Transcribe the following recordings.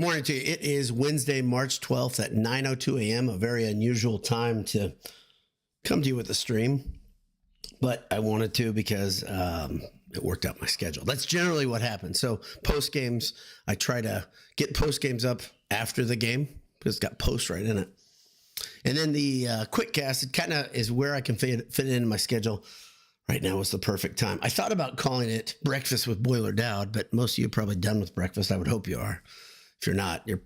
Good morning to you. It is Wednesday, March 12th at 9:02 a.m., a very unusual time to come to you with a stream, but I wanted to because it worked out my schedule. That's generally what happens. So post games, I try to get post games up after the game because it's got post right in it. And then the QuickCast, it kind of is where I can fit it in my schedule. Right now is the perfect time. I thought about calling it Breakfast with Boiler Dowd, but most of you are probably done with breakfast. I would hope you are. If you're not, you're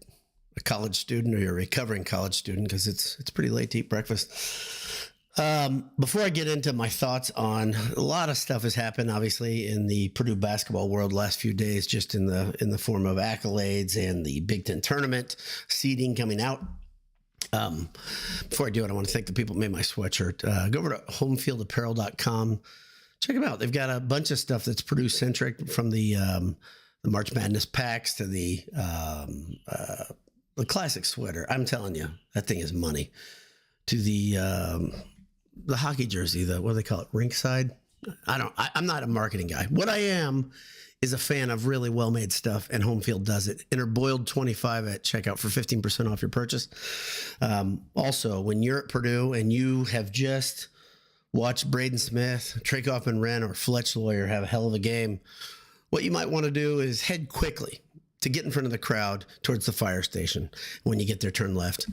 a college student or you're a recovering college student because it's pretty late to eat breakfast. Before I get into my thoughts on a lot of stuff has happened, obviously, in the Purdue basketball world last few days, just in the form of accolades and the Big Ten tournament seeding coming out. Before I do it, I want to thank the people who made my sweatshirt. Go over to homefieldapparel.com. Check them out. They've got a bunch of stuff that's Purdue centric, from the March Madness packs to the classic sweater. I'm telling you, that thing is money. To the hockey jersey, what do they call it? Rinkside? I'm not a marketing guy. What I am is a fan of really well-made stuff, and Homefield does it. Enter Boiled25 at checkout for 15% off your purchase. Also, when you're at Purdue and you have just watched Braden Smith, Trey Kaufman-Renn, or Fletch Loyer have a hell of a game, what you might want to do is head quickly to get in front of the crowd towards the fire station. When you get there, turn left.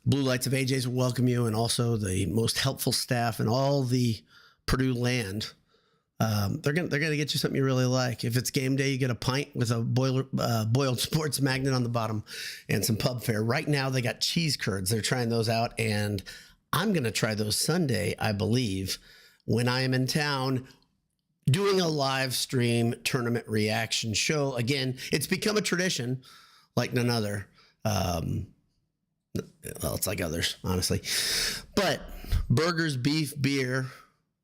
Blue Lights of AJ's will welcome you, and also the most helpful staff in all the Purdue land. They're gonna get you something you really like. If it's game day, you get a pint with a boiled sports magnet on the bottom and some pub fare. Right now, they got cheese curds. They're trying those out, and I'm gonna try those Sunday, I believe, when I am in town doing a live stream tournament reaction show. Again, it's become a tradition like none other. Well, it's like others, honestly. But burgers, beef, beer.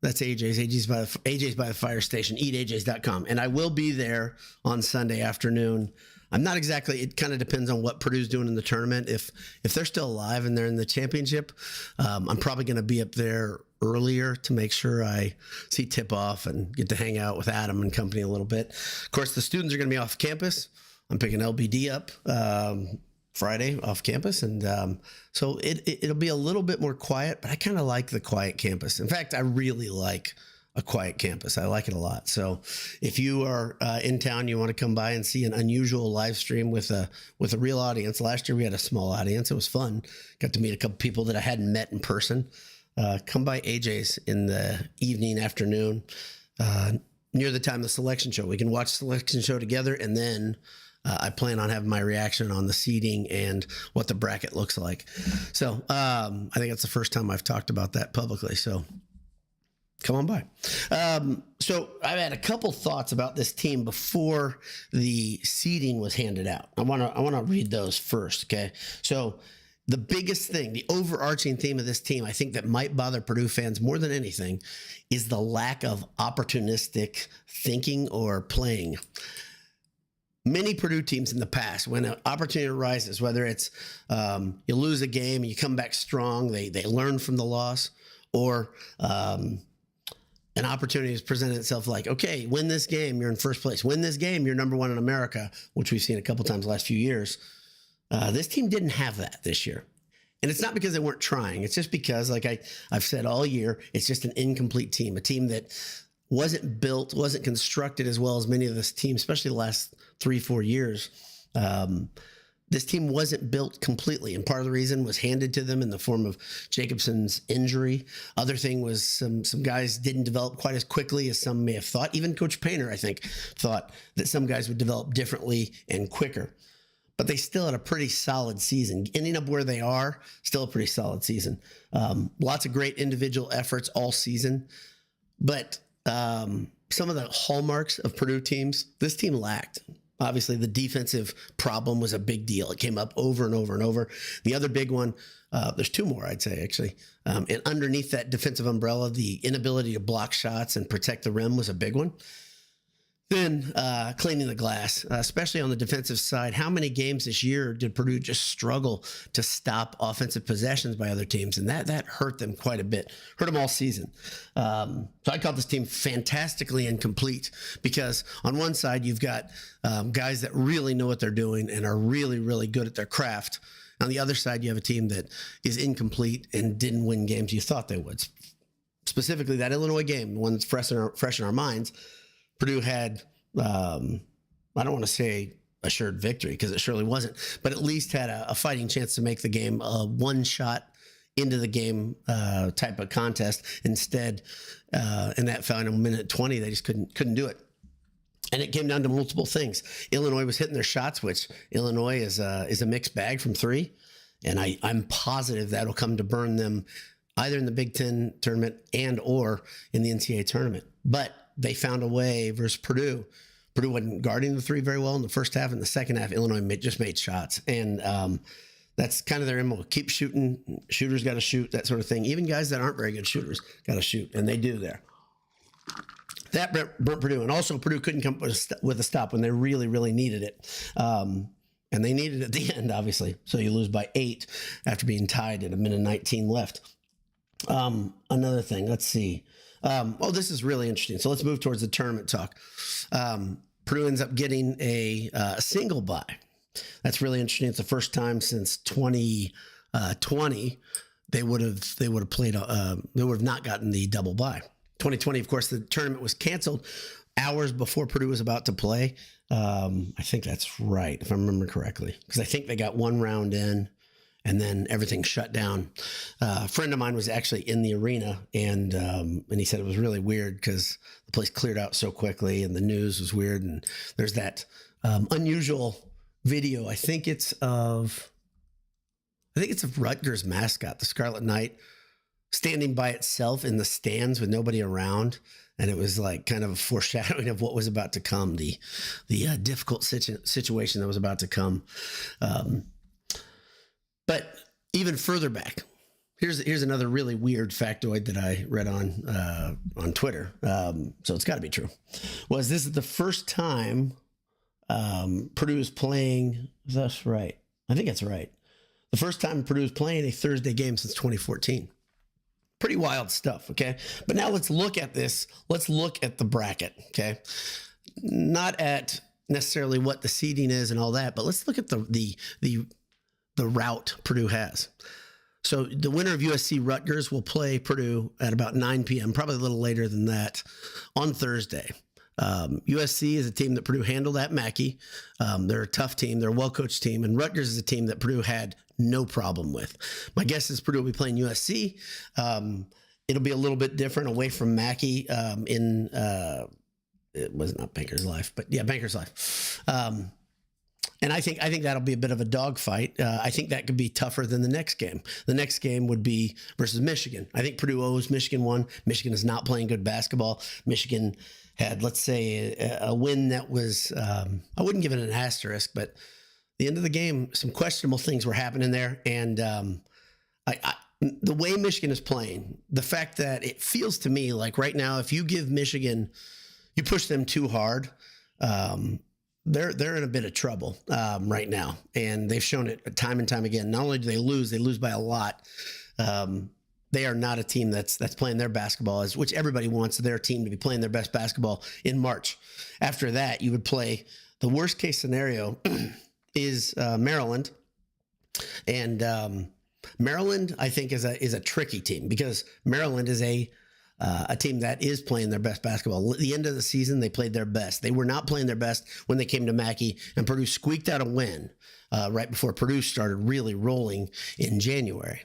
That's AJ's. AJ's by the fire station. EatAJ's.com. And I will be there on Sunday afternoon. I'm not exactly, it kind of depends on what Purdue's doing in the tournament. If they're still alive and they're in the championship, I'm probably going to be up there earlier to make sure I see tip off and get to hang out with Adam and company a little bit. Of course, the students are going to be off campus. I'm picking LBD up Friday off campus. And so it'll be a little bit more quiet, but I kind of like the quiet campus. In fact, I really like a quiet campus. I like it a lot. So if you are in town, you want to come by and see an unusual live stream with a real audience. Last year we had a small audience. It was fun. Got to meet a couple people that I hadn't met in person. Come by AJ's in the evening, afternoon, near the time of the selection show. We can watch the selection show together, and then I plan on having my reaction on the seeding and what the bracket looks like. So I think that's the first time I've talked about that publicly. So come on by. So I've had a couple thoughts about this team before the seeding was handed out. I want to read those first. Okay. So the biggest thing, the overarching theme of this team, I think that might bother Purdue fans more than anything, is the lack of opportunistic thinking or playing. Many Purdue teams in the past, when an opportunity arises, whether it's you lose a game and you come back strong, they learn from the loss, or an opportunity has presented itself like, okay, win this game, you're in first place. Win this game, you're number one in America, which we've seen a couple times the last few years. This team didn't have that this year. And it's not because they weren't trying. It's just because, like I've said all year, it's just an incomplete team, a team that wasn't built, wasn't constructed as well as many of this team, especially the last 3-4 years. This team wasn't built completely, and part of the reason was handed to them in the form of Jacobson's injury. Other thing was some guys didn't develop quite as quickly as some may have thought. Even Coach Painter, I think, thought that some guys would develop differently and quicker. But they still had a pretty solid season. Ending up where they are, still a pretty solid season. Lots of great individual efforts all season. But some of the hallmarks of Purdue teams, this team lacked. Obviously, the defensive problem was a big deal. It came up over and over and over. The other big one, there's two more, I'd say, actually. And underneath that defensive umbrella, the inability to block shots and protect the rim was a big one. Then cleaning the glass, especially on the defensive side. How many games this year did Purdue just struggle to stop offensive possessions by other teams? And that hurt them quite a bit, hurt them all season. So I call this team fantastically incomplete because on one side, you've got guys that really know what they're doing and are really, really good at their craft. On the other side, you have a team that is incomplete and didn't win games you thought they would. Specifically, that Illinois game, the one that's fresh in our minds, Purdue had, I don't want to say assured victory because it surely wasn't, but at least had a fighting chance to make the game a one shot into the game type of contest. Instead, in that final minute 20, they just couldn't do it. And it came down to multiple things. Illinois was hitting their shots, which Illinois is a mixed bag from three. And I'm positive that'll come to burn them either in the Big Ten tournament and or in the NCAA tournament. But they found a way versus Purdue. Purdue wasn't guarding the three very well in the first half. In the second half, Illinois just made shots. And that's kind of their MO. Keep shooting. Shooters got to shoot, that sort of thing. Even guys that aren't very good shooters got to shoot, and they do there. That burnt Purdue. And also Purdue couldn't come with a stop when they really, really needed it. And they needed it at the end, obviously. So you lose by 8 after being tied at 1:19 left. Another thing, let's see. This is really interesting. So let's move towards the tournament talk. Purdue ends up getting a single bye. That's really interesting. It's the first time since 2020 they would have played. They would have not gotten the double bye. 2020, of course, the tournament was canceled hours before Purdue was about to play. I think that's right, if I remember correctly, because I think they got one round in. And then everything shut down. A friend of mine was actually in the arena, and he said it was really weird because the place cleared out so quickly, and the news was weird. And there's that unusual video. I think it's of Rutgers mascot, the Scarlet Knight, standing by itself in the stands with nobody around. And it was like kind of a foreshadowing of what was about to come, the difficult situation that was about to come. But even further back, here's another really weird factoid that I read on Twitter. So it's got to be true. This is the first time Purdue is playing. That's right. I think that's right. The first time Purdue is playing a Thursday game since 2014. Pretty wild stuff. Okay, but now let's look at this. Let's look at the bracket. Okay, not at necessarily what the seeding is and all that, but let's look at the route Purdue has. So the winner of USC Rutgers will play Purdue at about 9 p.m., probably a little later than that, on Thursday. USC is a team that Purdue handled at Mackey. They're a tough team. They're a well-coached team. And Rutgers is a team that Purdue had no problem with. My guess is Purdue will be playing USC. It'll be a little bit different away from Mackey it was not Banker's Life, but yeah, Banker's Life. And I think that'll be a bit of a dogfight. I think that could be tougher than the next game. The next game would be versus Michigan. I think Purdue owes Michigan one. Michigan is not playing good basketball. Michigan had, let's say, a win that was, I wouldn't give it an asterisk, but the end of the game, some questionable things were happening there. And the way Michigan is playing, the fact that it feels to me like right now, if you give Michigan, you push them too hard, they're in a bit of trouble right now, and they've shown it time and time again. Not only do they lose by a lot. They are not a team that's playing their basketball, which everybody wants their team to be playing their best basketball in March. After that, you would play the worst case scenario is Maryland, and Maryland I think is a tricky team because Maryland is a team that is playing their best basketball. At the end of the season, they played their best. They were not playing their best when they came to Mackey, and Purdue squeaked out a win right before Purdue started really rolling in January.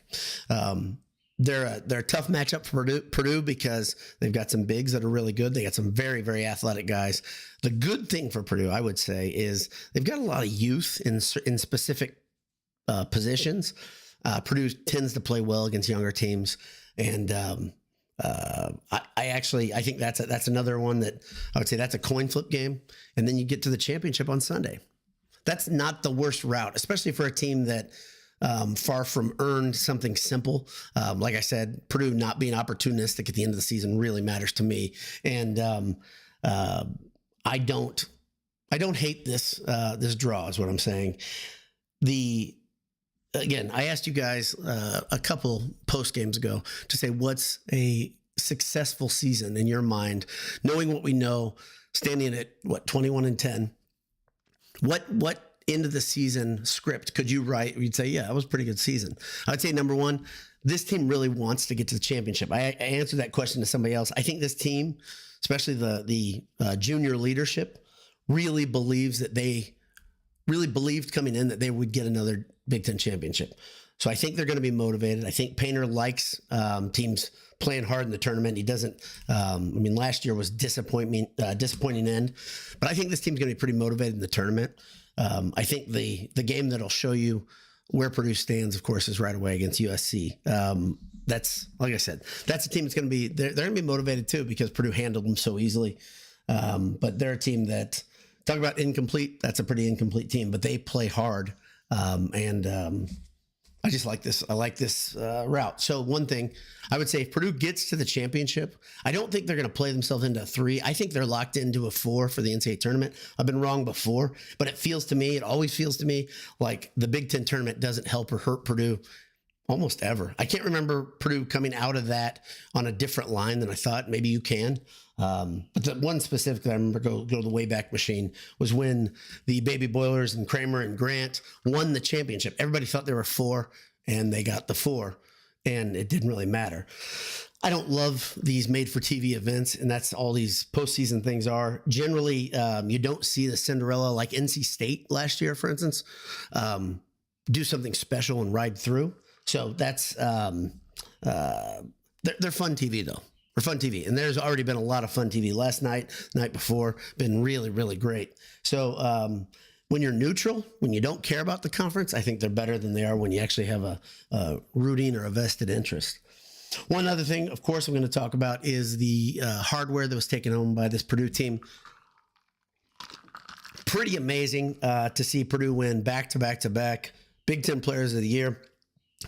They're a tough matchup for Purdue because they've got some bigs that are really good. They got some very, very athletic guys. The good thing for Purdue, I would say, is they've got a lot of youth in specific positions. Purdue tends to play well against younger teams, and I think that's another one that I would say that's a coin flip game. And then you get to the championship on Sunday. That's not the worst route, especially for a team that far from earned something simple. Like I said, Purdue not being opportunistic at the end of the season really matters to me. And I don't hate this this draw is what I'm saying. Again, I asked you guys a couple post games ago to say what's a successful season in your mind, knowing what we know, standing at 21-10. What end of the season script could you write? You'd say, yeah, it was a pretty good season. I'd say number one, this team really wants to get to the championship. I answered that question to somebody else. I think this team, especially the junior leadership, really believes that they really believed coming in that they would get another Big Ten championship. So I think they're going to be motivated. I think Painter likes teams playing hard in the tournament. He doesn't. Last year was disappointing end, but I think this team's going to be pretty motivated in the tournament. I think the game that'll show you where Purdue stands, of course, is right away against USC. That's, like I said, that's a team that's going to be, they're going to be motivated too because Purdue handled them so easily. But they're a team that, talk about incomplete, that's a pretty incomplete team, but they play hard. I just like this. I like this route. So one thing I would say, if Purdue gets to the championship, I don't think they're going to play themselves into a 3. I think they're locked into a 4 for the NCAA tournament. I've been wrong before, but it always feels to me like the Big Ten tournament doesn't help or hurt Purdue almost ever. I can't remember Purdue coming out of that on a different line than I thought. Maybe you can. But the one specifically I remember go to the Wayback Machine was when the Baby Boilers and Kramer and Grant won the championship. Everybody thought they were 4 and they got the 4 and it didn't really matter. I don't love these made for TV events, and that's all these postseason things are. Generally, you don't see the Cinderella like NC State last year, for instance, do something special and ride through. So that's, they're fun TV though. They're fun TV. And there's already been a lot of fun TV last night, night before, been really, really great. So when you're neutral, when you don't care about the conference, I think they're better than they are when you actually have a rooting or a vested interest. One other thing, of course, I'm going to talk about is the hardware that was taken home by this Purdue team. Pretty amazing to see Purdue win back-to-back Big Ten Players of the Year.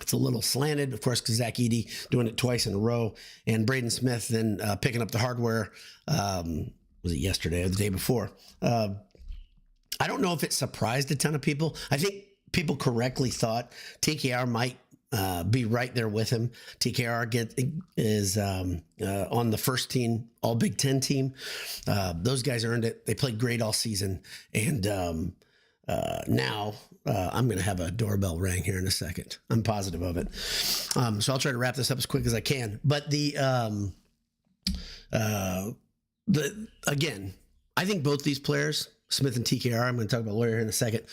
It's a little slanted, of course, because Zach Edey doing it twice in a row, and Braden Smith then picking up the hardware. Was it yesterday or the day before? I don't know if it surprised a ton of people. I think people correctly thought TKR might be right there with him. TKR is on the first team, all Big Ten team. Those guys earned it. They played great all season, and now I'm going to have a doorbell ring here in a second. I'm positive of it. So I'll try to wrap this up as quick as I can. But again, I think both these players, Smith and TKR, I'm going to talk about Loyer here in a second.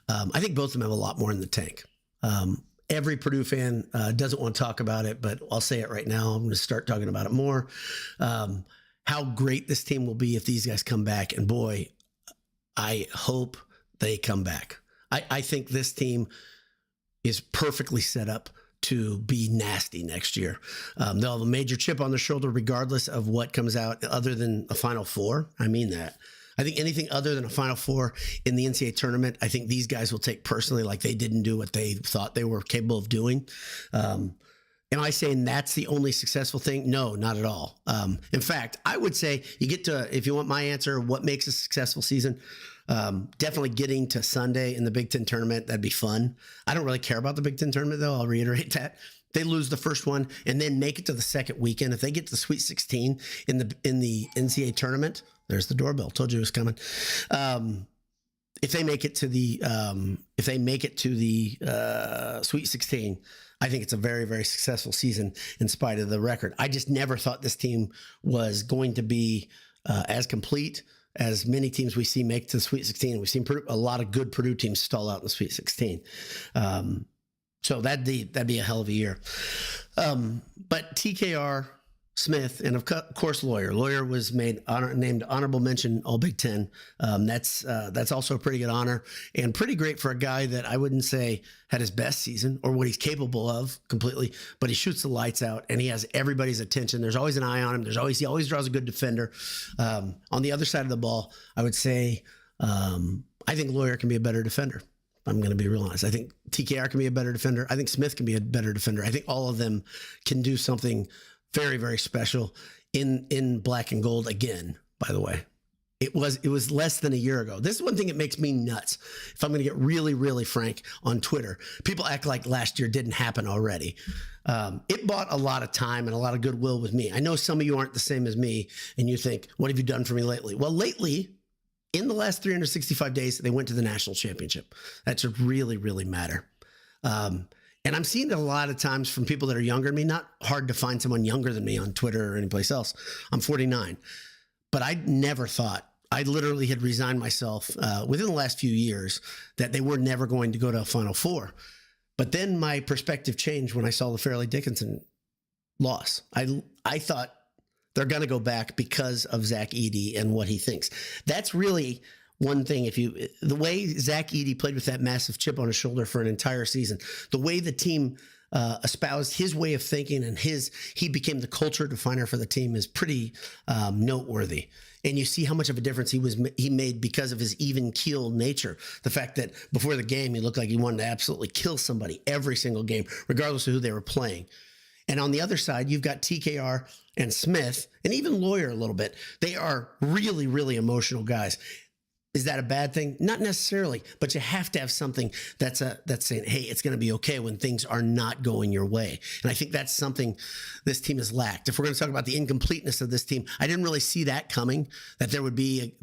I think both of them have a lot more in the tank. Every Purdue fan doesn't want to talk about it, but I'll say it right now. I'm going to start talking about it more. How great this team will be if these guys come back. And boy, I hope they come back. I think this team is perfectly set up to be nasty next year. They'll have a major chip on their shoulder regardless of what comes out other than a Final Four. I mean that. I think anything other than a Final Four in the NCAA tournament, I think these guys will take personally, like they didn't do what they thought they were capable of doing. Am I saying that's the only successful thing? No, not at all. In fact, I would say you get to, if you want my answer, what makes a successful season? Definitely getting to Sunday in the Big Ten tournament. That'd be fun. I don't really care about the Big Ten tournament though. I'll reiterate that. They lose the first one and then make it to the second weekend. If they get to the Sweet 16 in the NCAA tournament, there's the doorbell. Told you it was coming. If they make it to the Sweet 16, I think it's a very, very successful season in spite of the record. I just never thought this team was going to be as complete as many teams we see make to the Sweet 16. We've seen a lot of good Purdue teams stall out in the Sweet 16. So that'd be a hell of a year. But TKR, Smith, and of course Loyer. Loyer was named honorable mention All Big Ten. That's also a pretty good honor and pretty great for a guy that I wouldn't say had his best season or what he's capable of completely, but he shoots the lights out and he has everybody's attention. There's always an eye on him. He always draws a good defender. On the other side of the ball, I would say I think Loyer can be a better defender. I'm going to be real honest. I think TKR can be a better defender. I think Smith can be a better defender. I think all of them can do something very, very special in black and gold again, by the way. It was less than a year ago. This is one thing that makes me nuts. If I'm going to get really, really frank on Twitter, people act like last year didn't happen already. It bought a lot of time and a lot of goodwill with me. I know some of you aren't the same as me, and you think, what have you done for me lately? Well, lately, in the last 365 days, they went to the national championship. That should really, really matter. And I'm seeing it a lot of times from people that are younger than me. Not hard to find someone younger than me on Twitter or anyplace else. I'm 49. But I never thought, I literally had resigned myself within the last few years that they were never going to go to a Final Four. But then my perspective changed when I saw the Fairleigh Dickinson loss. I thought they're going to go back because of Zach Edey and what he thinks. That's really one thing. The way Zach Edey played with that massive chip on his shoulder for an entire season, the way the team espoused his way of thinking and he became the culture definer for the team is pretty noteworthy. And you see how much of a difference he made because of his even keel nature. The fact that before the game, he looked like he wanted to absolutely kill somebody every single game, regardless of who they were playing. And on the other side, you've got TKR and Smith and even Loyer a little bit. They are really, really emotional guys. Is that a bad thing? Not necessarily, but you have to have something that's saying, hey, it's going to be okay when things are not going your way. And I think that's something this team has lacked. If we're going to talk about the incompleteness of this team, I didn't really see that coming, that there would be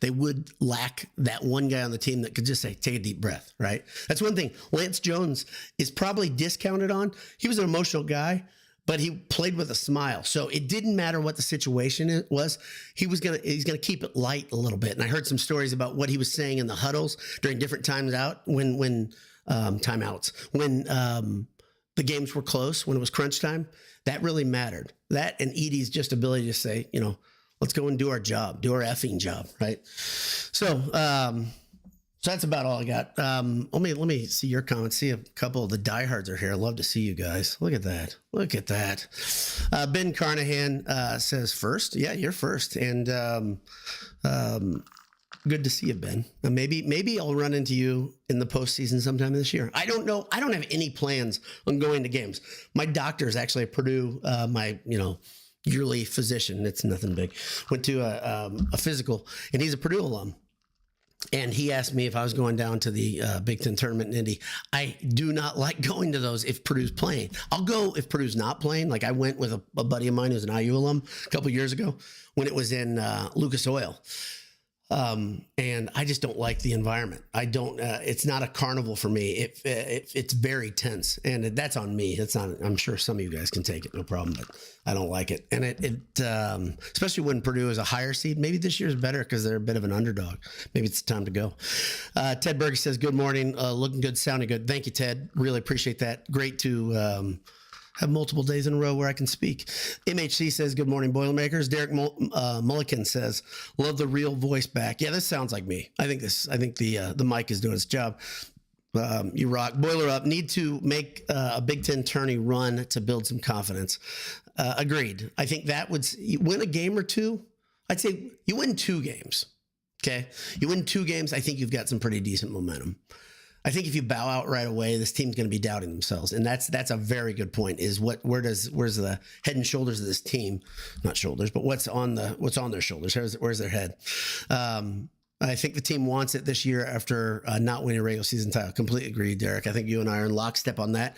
they would lack that one guy on the team that could just say, take a deep breath, right? That's one thing Lance Jones is probably discounted on. He was an emotional guy, but he played with a smile. So it didn't matter what the situation was. He's going to keep it light a little bit. And I heard some stories about what he was saying in the huddles during different times out when timeouts, when the games were close, when it was crunch time. That really mattered. That and Edey's just ability to say, let's go and do our job, do our effing job, right? So that's about all I got. Let me see your comments. See a couple of the diehards are here. I'd love to see you guys. Look at that. Look at that. Ben Carnahan says first. Yeah, you're first. And good to see you, Ben. Maybe I'll run into you in the postseason sometime this year. I don't know. I don't have any plans on going to games. My doctor is actually at Purdue. My yearly physician. It's nothing big. Went to a physical, and he's a Purdue alum. And he asked me if I was going down to the Big Ten tournament in Indy. I do not like going to those if Purdue's playing. I'll go if Purdue's not playing. Like I went with a buddy of mine who's an IU alum a couple years ago when it was in Lucas Oil. And I just don't like the environment. I don't, it's not a carnival for me. It's very tense, and that's on me. It's not, I'm sure some of you guys can take it, no problem, but I don't like it. And especially when Purdue is a higher seed, maybe this year's better because they're a bit of an underdog. Maybe it's time to go. Ted Berge says, good morning. Looking good, sounding good. Thank you, Ted. Really appreciate that. Great to, have multiple days in a row where I can speak. MHC says, good morning, Boilermakers. Derek Mulliken says, love the real voice back. Yeah, this sounds like me. I think the mic is doing its job. You rock. Boiler up. Need to make a Big Ten tourney run to build some confidence. Agreed. I think that would win a game or two. I'd say you win 2 games. Okay. You win 2 games. I think you've got some pretty decent momentum. I think if you bow out right away, this team's going to be doubting themselves, and that's a very good point. Is where's the head and shoulders of this team? Not shoulders, but what's on their shoulders? Where's their head? I think the team wants it this year after not winning a regular season title. Completely agree, Derek. I think you and I are in lockstep on that.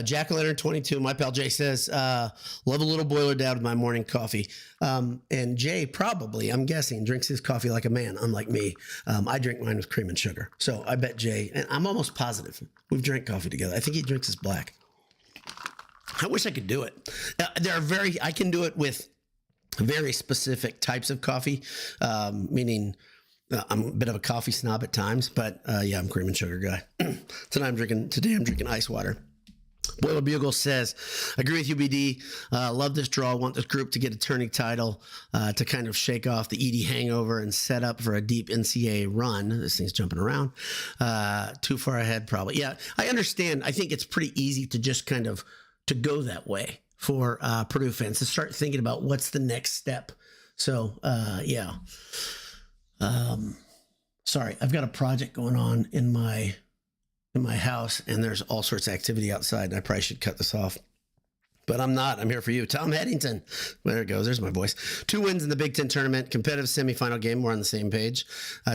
Jack Leonard 22, my pal Jay says, love a little boiler down with my morning coffee. And Jay probably, I'm guessing, drinks his coffee like a man, unlike me. I drink mine with cream and sugar. So I bet Jay, and I'm almost positive, we've drank coffee together. I think he drinks his black. I wish I could do it. I can do it with very specific types of coffee, meaning I'm a bit of a coffee snob at times, but yeah, I'm a cream and sugar guy. Today I'm drinking ice water. Boiler Bugle says, agree with you, BD. Love this draw. Want this group to get a tourney title to kind of shake off the Edey hangover and set up for a deep NCAA run. This thing's jumping around. Too far ahead, probably. Yeah, I understand. I think it's pretty easy to just kind of to go that way for Purdue fans to start thinking about what's the next step. So, yeah. Sorry, I've got a project going on in my house, and there's all sorts of activity outside, and I probably should cut this off. but I'm not. I'm here for you. Tom Headington. There it goes. There's my voice. 2 wins in the Big Ten tournament, competitive semifinal game. We're on the same page,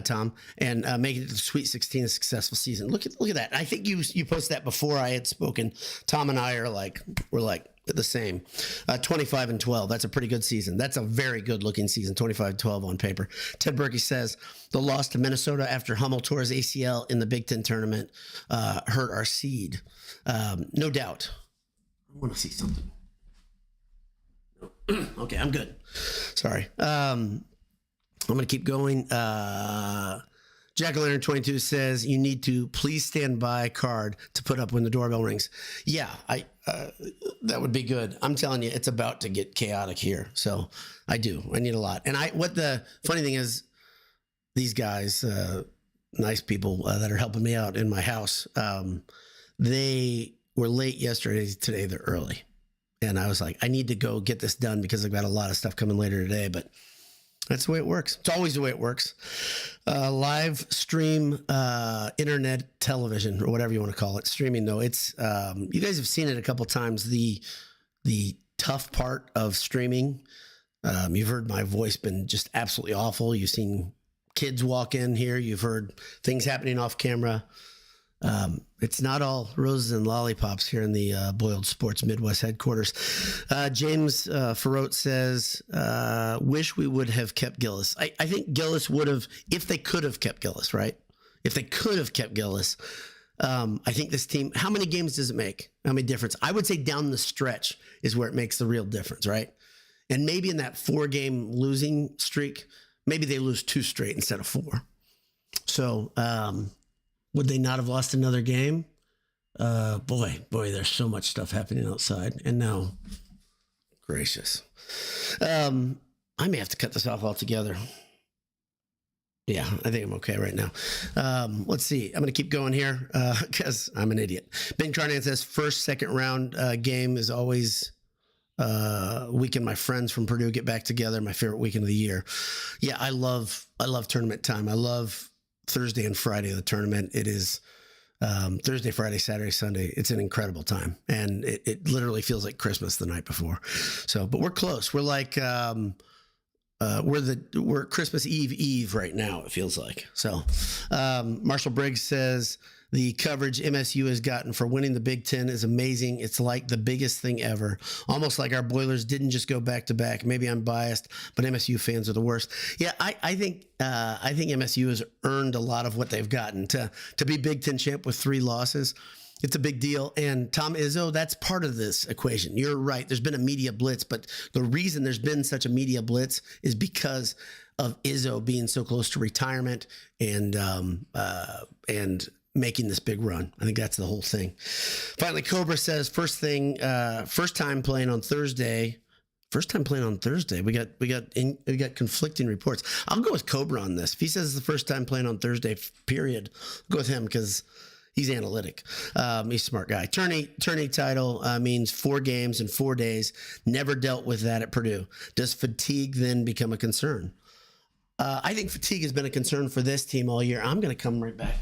Tom. And making it to the Sweet 16, a successful season. Look at that. I think you posted that before I had spoken. Tom and I are we're the same. 25-12. That's a pretty good season. That's a very good looking season. 25-12 on paper. Ted Berkey says the loss to Minnesota after Hummel tore his ACL in the Big Ten tournament hurt our seed. No doubt. I want to see something. Okay, I'm good. Sorry. I'm going to keep going. Jack Leonard 22 says you need to please stand by card to put up when the doorbell rings. Yeah, that would be good. I'm telling you, it's about to get chaotic here. So I need a lot. And what the funny thing is, these guys, nice people that are helping me out in my house, they were late yesterday. Today they're early. And I was like, I need to go get this done because I've got a lot of stuff coming later today, but that's the way it works. It's always the way it works. Live stream, internet television, or whatever you want to call it. Streaming, though, it's you guys have seen it a couple times. The tough part of streaming. You've heard my voice been just absolutely awful. You've seen kids walk in here. You've heard things happening off camera. It's not all roses and lollipops here in the Boiled Sports Midwest headquarters. James Ferrote says, wish we would have kept Gillis. I think Gillis would have, if they could have kept Gillis, right? If they could have kept Gillis, I think this team, how many games does it make? How many difference? I would say down the stretch is where it makes the real difference, right? And maybe in that 4-game losing streak, maybe they lose 2 straight instead of 4. So, would they not have lost another game? Boy, there's so much stuff happening outside. And now, gracious. I may have to cut this off altogether. Yeah, I think I'm okay right now. Let's see. I'm going to keep going here because I'm an idiot. Ben Carnan says, first, second round game is always weekend my friends from Purdue get back together. My favorite weekend of the year. Yeah, I love tournament time. I love Thursday and Friday of the tournament. It is Thursday, Friday, Saturday, Sunday. It's an incredible time, and it literally feels like Christmas the night before. So, but we're close. We're like we're Christmas Eve right now. It feels like. So, Marshall Briggs says the coverage MSU has gotten for winning the Big Ten is amazing. It's like the biggest thing ever. Almost like our Boilers didn't just go back to back. Maybe I'm biased, but MSU fans are the worst. Yeah, I think MSU has earned a lot of what they've gotten to be Big Ten champ with 3 losses. It's a big deal. And Tom Izzo, that's part of this equation. You're right. There's been a media blitz, but the reason there's been such a media blitz is because of Izzo being so close to retirement and making this big run. I think that's the whole thing. Finally, Cobra says first time playing on Thursday. First time playing on Thursday. We got conflicting reports. I'll go with Cobra on this. If he says it's the first time playing on Thursday, period, I'll go with him because he's analytic. He's a smart guy. Tourney title means 4 games in 4 days. Never dealt with that at Purdue. Does fatigue then become a concern? I think fatigue has been a concern for this team all year. I'm going to come right back.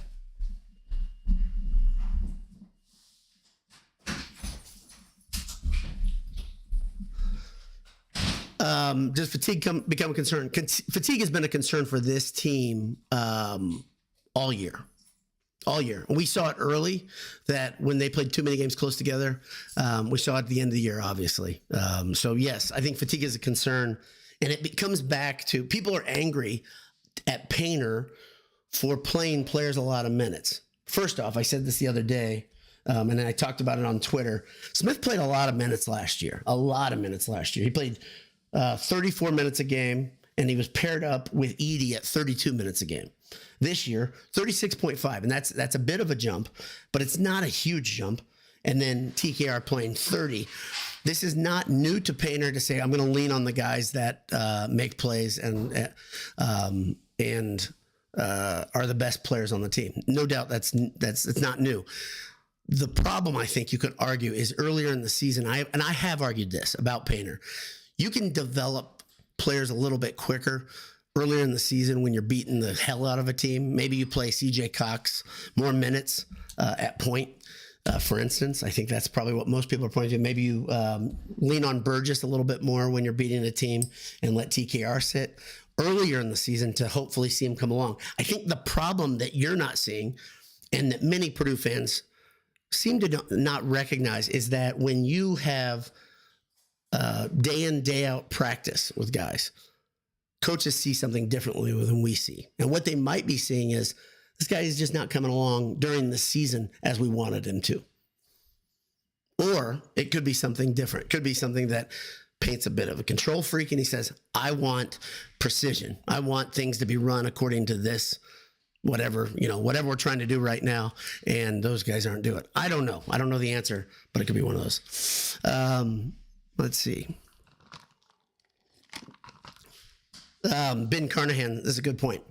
Does fatigue become a concern? Fatigue has been a concern for this team all year. And we saw it early that when they played too many games close together, we saw it at the end of the year, obviously. So, yes, I think fatigue is a concern. And it comes back to people are angry at Painter for playing players a lot of minutes. First off, I said this the other day, and I talked about it on Twitter. Smith played a lot of minutes last year. He played 34 minutes a game, and he was paired up with Edey at 32 minutes a game. This year, 36.5, and that's a bit of a jump, but it's not a huge jump. And then TKR playing 30. This is not new to Painter to say I'm going to lean on the guys that make plays and are the best players on the team. No doubt it's not new. The problem I think you could argue is earlier in the season. I have argued this about Painter. You can develop players a little bit quicker earlier in the season when you're beating the hell out of a team. Maybe you play CJ Cox more minutes at point. For instance, I think that's probably what most people are pointing to. Maybe you lean on Burgess a little bit more when you're beating a team and let TKR sit earlier in the season to hopefully see him come along. I think the problem that you're not seeing and that many Purdue fans seem to not recognize is that when you have day in, day out practice with guys, coaches see something differently than we see. And what they might be seeing is this guy is just not coming along during the season as we wanted him to. Or it could be something different. It could be something that paints a bit of a control freak and he says, I want precision. I want things to be run according to this, whatever we're trying to do right now. And those guys aren't doing it. I don't know. I don't know the answer, but it could be one of those. Let's see. Ben Carnahan, this is a good point.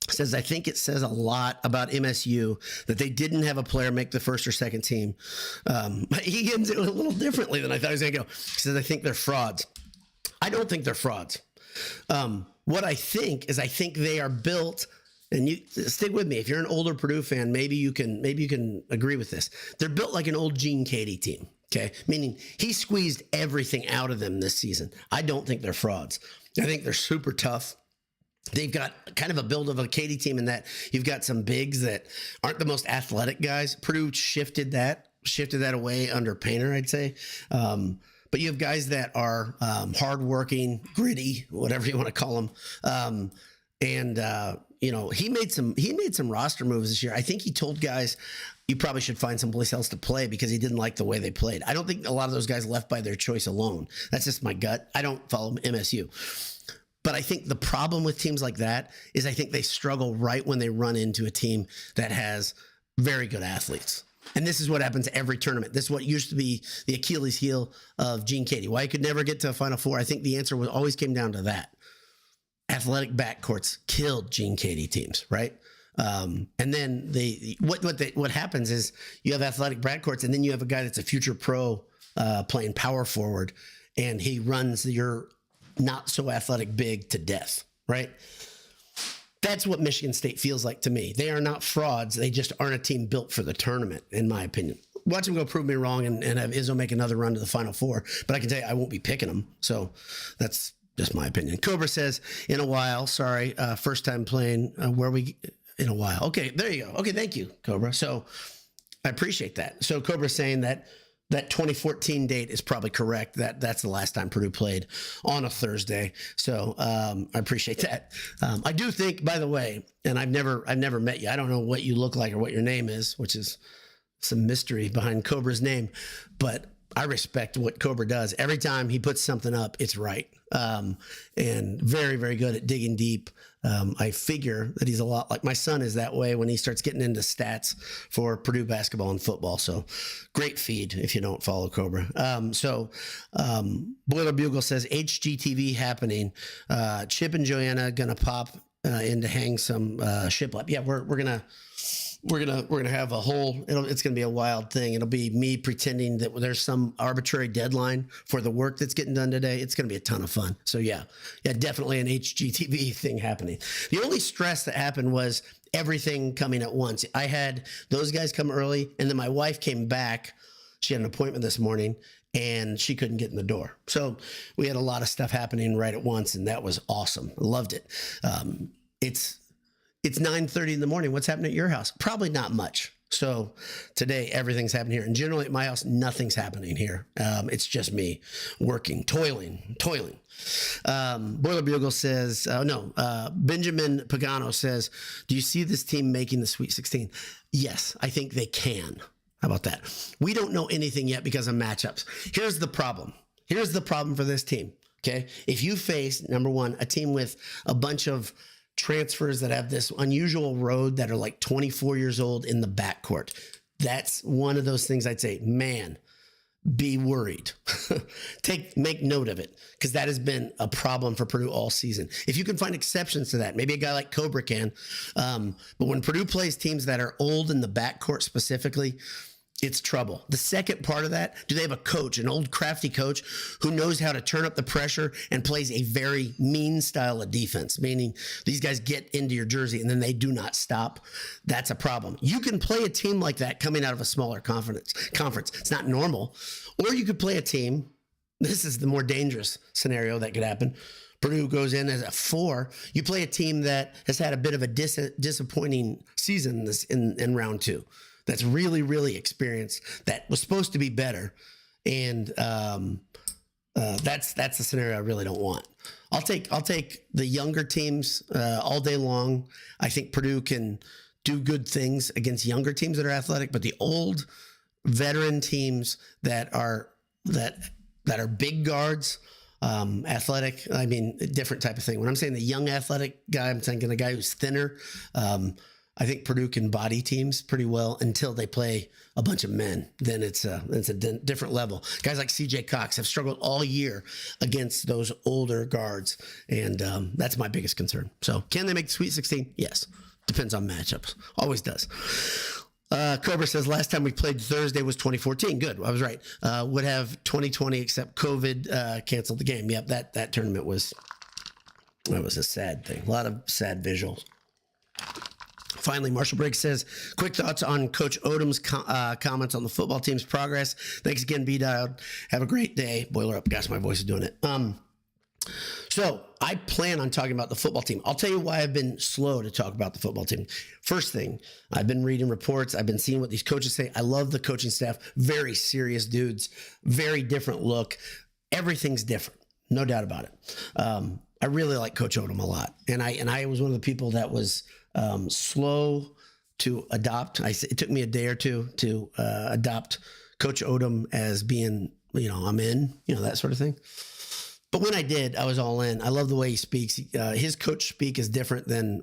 Says, I think it says a lot about MSU that they didn't have a player make the first or second team. He ends it a little differently than I thought he was going to go. He says, I think they're frauds. I don't think they're frauds. What I think is they are built, and you stick with me. If you're an older Purdue fan, maybe you can agree with this. They're built like an old Gene Katie team. Okay. Meaning he squeezed everything out of them this season. I don't think they're frauds. I think they're super tough. They've got kind of a build of a Katie team in that you've got some bigs that aren't the most athletic guys. Purdue shifted that away under Painter, I'd say. But you have guys that are hardworking, gritty, whatever you want to call them. He made some roster moves this year. I think he told guys, you probably should find someplace else to play because he didn't like the way they played. I don't think a lot of those guys left by their choice alone. That's just my gut. I don't follow MSU. But I think the problem with teams like that is I think they struggle right when they run into a team that has very good athletes. And this is what happens every tournament. This is what used to be the Achilles heel of Gene Katie. Why he could never get to a Final Four. I think the answer always came down to that. Athletic backcourts killed Gene Katie teams, right? And then what happens is you have athletic backcourts, and then you have a guy that's a future pro playing power forward, and he runs your not so athletic big to death, right? That's what Michigan State feels like to me. They are not frauds. They just aren't a team built for the tournament, in my opinion. Watch them go prove me wrong and have Izzo make another run to the Final Four. But I can tell you, I won't be picking them. So that's just my opinion. Cobra says, in a while, sorry, first time playing, in a while. Okay, there you go. Okay, thank you, Cobra. So I appreciate that. So Cobra's saying that 2014 date is probably correct. That's the last time Purdue played on a Thursday. So I appreciate that. I do think, by the way, and I've never met you. I don't know what you look like or what your name is, which is some mystery behind Cobra's name, but I respect what Cobra does. Every time he puts something up, it's right. And very, very good at digging deep. I figure that he's a lot like my son is that way when he starts getting into stats for Purdue basketball and football. So great feed if you don't follow Cobra. Boiler Bugle says HGTV happening. Chip and Joanna gonna pop in to hang some shiplap. Yeah, we're gonna have a whole. It's gonna be a wild thing. It'll be me pretending that there's some arbitrary deadline for the work that's getting done today. It's gonna be a ton of fun. So yeah, definitely an HGTV thing happening. The only stress that happened was everything coming at once. I had those guys come early, and then my wife came back. She had an appointment this morning, and she couldn't get in the door. So we had a lot of stuff happening right at once, and that was awesome. I loved it. It's 9:30 in the morning. What's happening at your house? Probably not much. So today, everything's happening here. And generally at my house, nothing's happening here. It's just me working, toiling. Boiler Bugle says, Benjamin Pagano says, do you see this team making the Sweet 16? Yes, I think they can. How about that? We don't know anything yet because of matchups. Here's the problem. Here's the problem for this team, okay? If you face, number one, a team with a bunch of transfers that have this unusual road that are like 24 years old in the backcourt. That's one of those things I'd say, man, be worried. Make note of it, because that has been a problem for Purdue all season. If you can find exceptions to that, maybe a guy like Cobra can. But when Purdue plays teams that are old in the backcourt specifically, it's trouble. The second part of that, do they have a coach, an old crafty coach who knows how to turn up the pressure and plays a very mean style of defense, meaning these guys get into your jersey and then they do not stop? That's a problem. You can play a team like that coming out of a smaller conference. It's not normal. Or you could play a team, this is the more dangerous scenario that could happen. Purdue goes in as a 4. You play a team that has had a bit of a disappointing season in round 2. That's really, really experienced, that was supposed to be better. And that's the scenario I really don't want. I'll take the younger teams all day long. I think Purdue can do good things against younger teams that are athletic, but the old veteran teams that are big guards, athletic, I mean, a different type of thing. When I'm saying the young athletic guy, I'm thinking the guy who's thinner. I think Purdue can body teams pretty well until they play a bunch of men. Then it's a different level. Guys like CJ Cox have struggled all year against those older guards, and that's my biggest concern. So can they make the Sweet 16? Yes. Depends on matchups. Always does. Cobra says, last time we played Thursday was 2014. Good. I was right. Would have 2020 except COVID canceled the game. Yep, that tournament was a sad thing. A lot of sad visuals. Finally, Marshall Briggs says, quick thoughts on Coach Odom's comments on the football team's progress. Thanks again, B-Dialed. Have a great day. Boiler up. Gosh, my voice is doing it. So I plan on talking about the football team. I'll tell you why I've been slow to talk about the football team. First thing, I've been reading reports. I've been seeing what these coaches say. I love the coaching staff. Very serious dudes. Very different look. Everything's different. No doubt about it. I really like Coach Odom a lot. And I was one of the people that was slow to adopt. It took me a day or two to adopt Coach Odom as being, I'm in, that sort of thing. But when I did, I was all in. I love the way he speaks. His coach speak is different than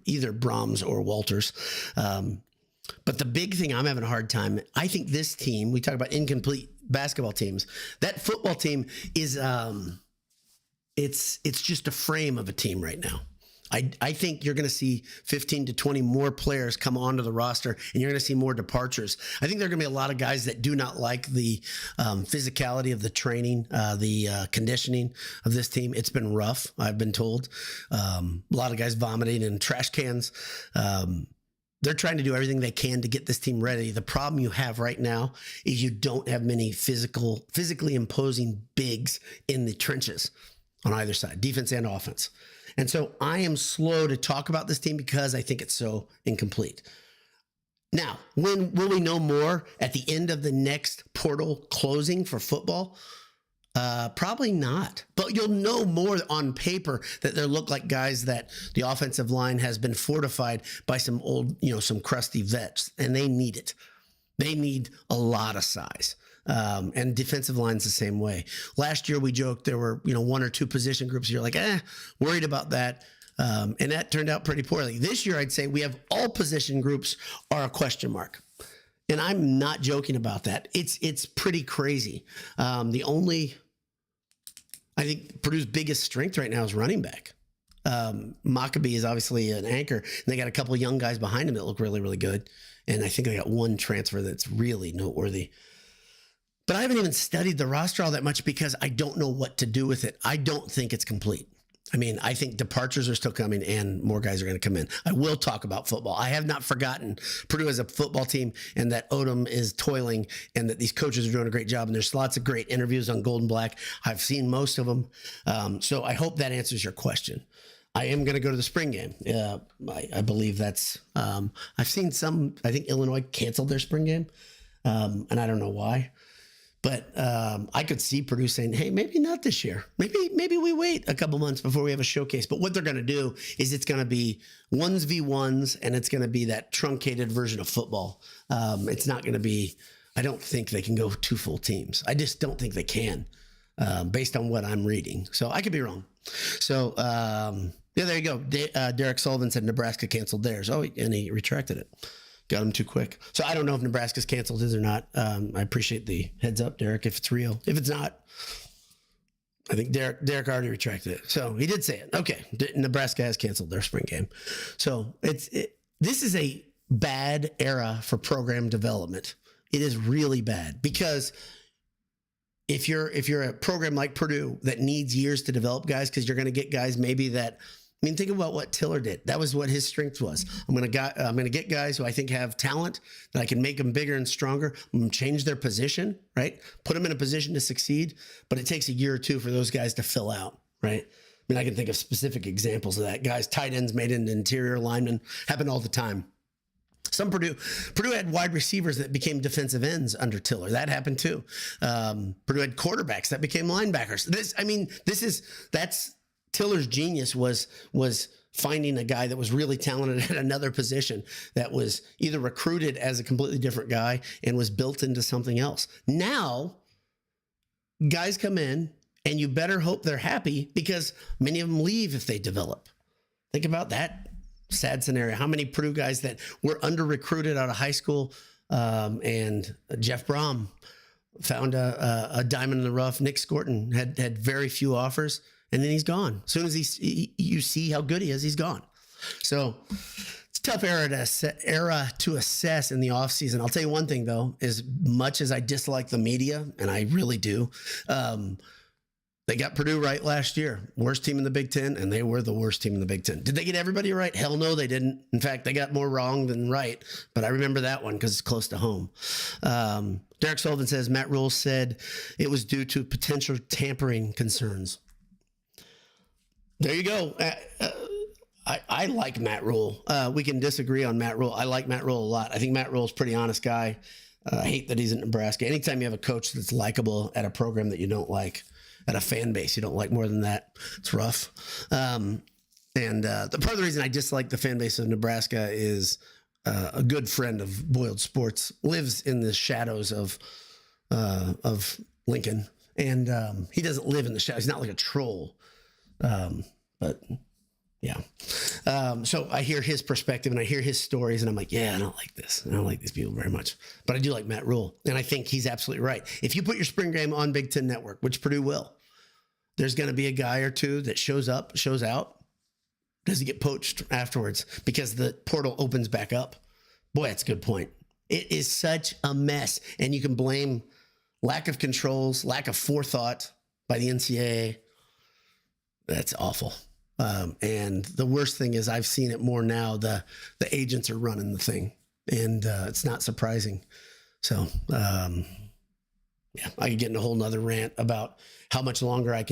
either Brahms or Walters. But the big thing I'm having a hard time, I think this team, we talk about incomplete basketball teams, that football team is, it's just a frame of a team right now. I think you're going to see 15 to 20 more players come onto the roster, and you're going to see more departures. I think there are going to be a lot of guys that do not like the physicality of the training, the conditioning of this team. It's been rough, I've been told. A lot of guys vomiting in trash cans. They're trying to do everything they can to get this team ready. The problem you have right now is you don't have many physically imposing bigs in the trenches on either side, defense and offense. And so I am slow to talk about this team because I think it's so incomplete. Now, when will we know more at the end of the next portal closing for football? Probably not. But you'll know more on paper that there look like guys that the offensive line has been fortified by some old, some crusty vets, and they need it. They need a lot of size. And defensive line's the same way. Last year we joked there were, 1 or 2 position groups. You're like, worried about that. And that turned out pretty poorly. This year, I'd say we have all position groups are a question mark. And I'm not joking about that. It's pretty crazy. I think Purdue's biggest strength right now is running back. Maccabee is obviously an anchor, and they got a couple of young guys behind him that look really, really good. And I think they got one transfer that's really noteworthy. But I haven't even studied the roster all that much because I don't know what to do with it. I don't think it's complete. I mean, I think departures are still coming and more guys are going to come in. I will talk about football. I have not forgotten Purdue as a football team and that Odom is toiling and that these coaches are doing a great job. And there's lots of great interviews on Gold and Black. I've seen most of them. So I hope that answers your question. I am going to go to the spring game. I believe that's, I've seen some, I think Illinois canceled their spring game. And I don't know why. But I could see Purdue saying, hey, maybe not this year. Maybe we wait a couple months before we have a showcase. But what they're going to do is it's going to be 1v1s, and it's going to be that truncated version of football. It's not going to be, I don't think they can go 2 full teams. I just don't think they can based on what I'm reading. So I could be wrong. So, there you go. Derek Sullivan said Nebraska canceled theirs. Oh, and he retracted it. Got him too quick. So I don't know if Nebraska's canceled his or not. I appreciate the heads up, Derek, if it's real. If it's not, I think Derek already retracted it. So he did say it. Okay. Nebraska has canceled their spring game. So this is a bad era for program development It is really bad because if you're a program like Purdue that needs years to develop guys, because you're going to get guys maybe that. I mean, think about what Tiller did. That was what his strength was. I'm going to get guys who I think have talent that I can make them bigger and stronger. I'm going to change their position, right? Put them in a position to succeed. But it takes a year or two for those guys to fill out, right? I mean, I can think of specific examples of that. Guys, tight ends made into interior linemen. Happen all the time. Some Purdue had wide receivers that became defensive ends under Tiller. That happened too. Purdue had quarterbacks that became linebackers. That's Tiller's genius was finding a guy that was really talented at another position that was either recruited as a completely different guy and was built into something else. Now, guys come in and you better hope they're happy because many of them leave if they develop. Think about that sad scenario. How many Purdue guys that were under recruited out of high school and Jeff Brom found a diamond in the rough. Nick Scorton had very few offers. And then he's gone. As soon as you see how good he is, he's gone. So it's a tough era to assess in the offseason. I'll tell you one thing, though, as much as I dislike the media, and I really do, they got Purdue right last year. Worst team in the Big Ten, and they were the worst team in the Big Ten. Did they get everybody right? Hell no, they didn't. In fact, they got more wrong than right. But I remember that one because it's close to home. Derek Sullivan says, Matt Rule said it was due to potential tampering concerns. There you go. I like Matt Rule. We can disagree on Matt Rule. I like Matt Rule a lot. I think Matt Rule's a pretty honest guy. I hate that he's in Nebraska. Anytime you have a coach that's likable at a program that you don't like, at a fan base you don't like more than that, it's rough. The part of the reason I dislike the fan base of Nebraska is a good friend of Boiled Sports lives in the shadows of Lincoln, and he doesn't live in the shadows. He's not like a troll. But yeah. So I hear his perspective and I hear his stories and I'm like, yeah, I don't like this. I don't like these people very much, but I do like Matt Rule. And I think he's absolutely right. If you put your spring game on Big Ten Network, which Purdue will, there's going to be a guy or two that shows up, shows out. Does he get poached afterwards because the portal opens back up? Boy, that's a good point. It is such a mess. And you can blame lack of controls, lack of forethought by the NCAA. That's awful. And the worst thing is I've seen it more now. The agents are running the thing and it's not surprising. So, yeah, I could get in a whole nother rant about how much longer I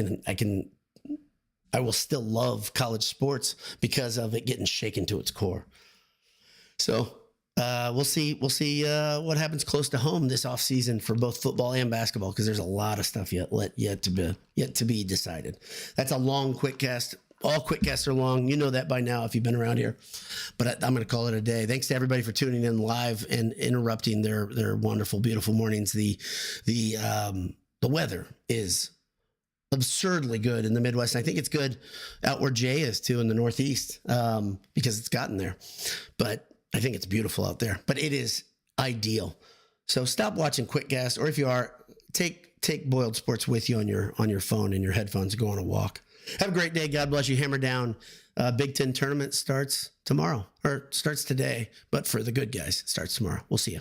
will still love college sports because of it getting shaken to its core. So, we'll see what happens close to home this offseason for both football and basketball, because there's a lot of stuff yet to be decided. That's a long QuickCast. All QuickCasts are long. You know that by now if you've been around here. But I'm going to call it a day. Thanks to everybody for tuning in live and interrupting their wonderful, beautiful mornings. The weather is absurdly good in the Midwest. I think it's good out where Jay is too in the Northeast because it's gotten there. But I think it's beautiful out there, but it is ideal. So stop watching QuickCast, or if you are, take Boiled Sports with you on your phone and your headphones and go on a walk. Have a great day. God bless you. Hammer down. Big Ten tournament starts tomorrow, or starts today, but for the good guys, it starts tomorrow. We'll see you.